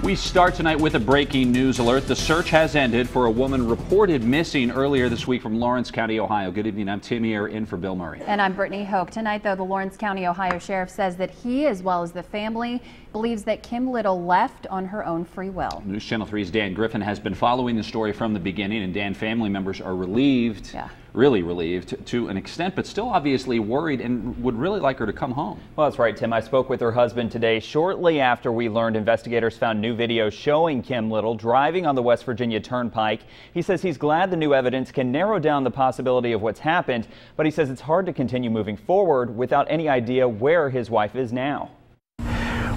We start tonight with a breaking news alert. The search has ended for a woman reported missing earlier this week from Lawrence County, Ohio. Good evening. I'm Tim here in for Bill Murray. And I'm Brittany Hoke. Tonight, though, the Lawrence County, Ohio Sheriff says that he, as well as the family, believes that Kim Little left on her own free will. News Channel 3's Dan Griffin has been following the story from the beginning, and Dan, family members are relieved. Yeah. Really relieved to an extent, but still obviously worried and would really like her to come home. Well, that's right, Tim. I spoke with her husband today shortly after we learned investigators found new video showing Kim Little driving on the West Virginia Turnpike. He says he's glad the new evidence can narrow down the possibility of what's happened, but he says it's hard to continue moving forward without any idea where his wife is now.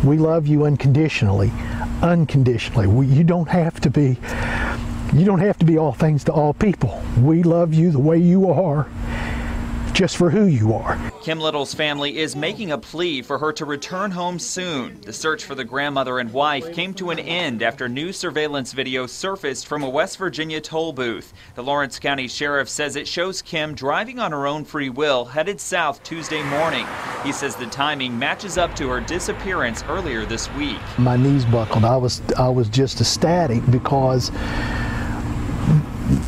We love you unconditionally. Unconditionally. You don't have to be all things to all people. We love you the way you are, just for who you are. Kim Little's family is making a plea for her to return home soon. The search for the grandmother and wife came to an end after new surveillance video surfaced from a West Virginia toll booth. The Lawrence County Sheriff says it shows Kim driving on her own free will, headed south Tuesday morning. He says the timing matches up to her disappearance earlier this week. My knees buckled. I was just ecstatic because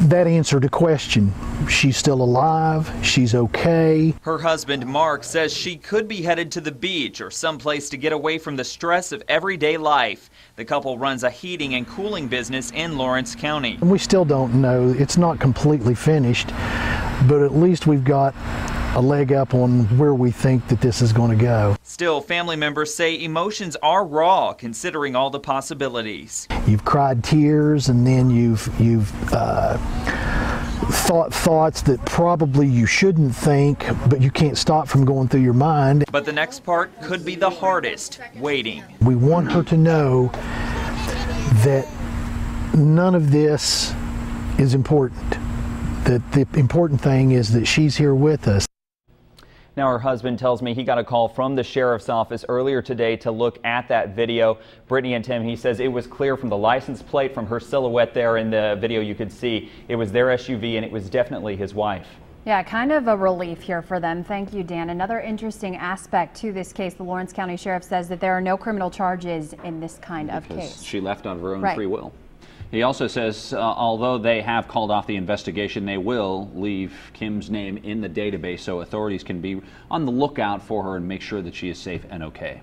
that answered a question. She's still alive. She's okay. Her husband, Mark, says she could be headed to the beach or someplace to get away from the stress of everyday life. The couple runs a heating and cooling business in Lawrence County. We still don't know. It's not completely finished, but at least we've got a leg up on where we think that this is going to go. Still, family members say emotions are raw considering all the possibilities. You've cried tears, and then you've thought thoughts that probably you shouldn't think, but you can't stop from going through your mind. But the next part could be the hardest, waiting. We want her to know that none of this is important, that the important thing is that she's here with us. Now, her husband tells me he got a call from the sheriff's office earlier today to look at that video. Brittany and Tim, he says it was clear from the license plate, from her silhouette there in the video you could see, it was their SUV and it was definitely his wife. Yeah, kind of a relief here for them. Thank you, Dan. Another interesting aspect to this case, the Lawrence County Sheriff says that there are no criminal charges in this kind of case. She left on her own free will. He also says although they have called off the investigation, they will leave Kim's name in the database so authorities can be on the lookout for her and make sure that she is safe and okay.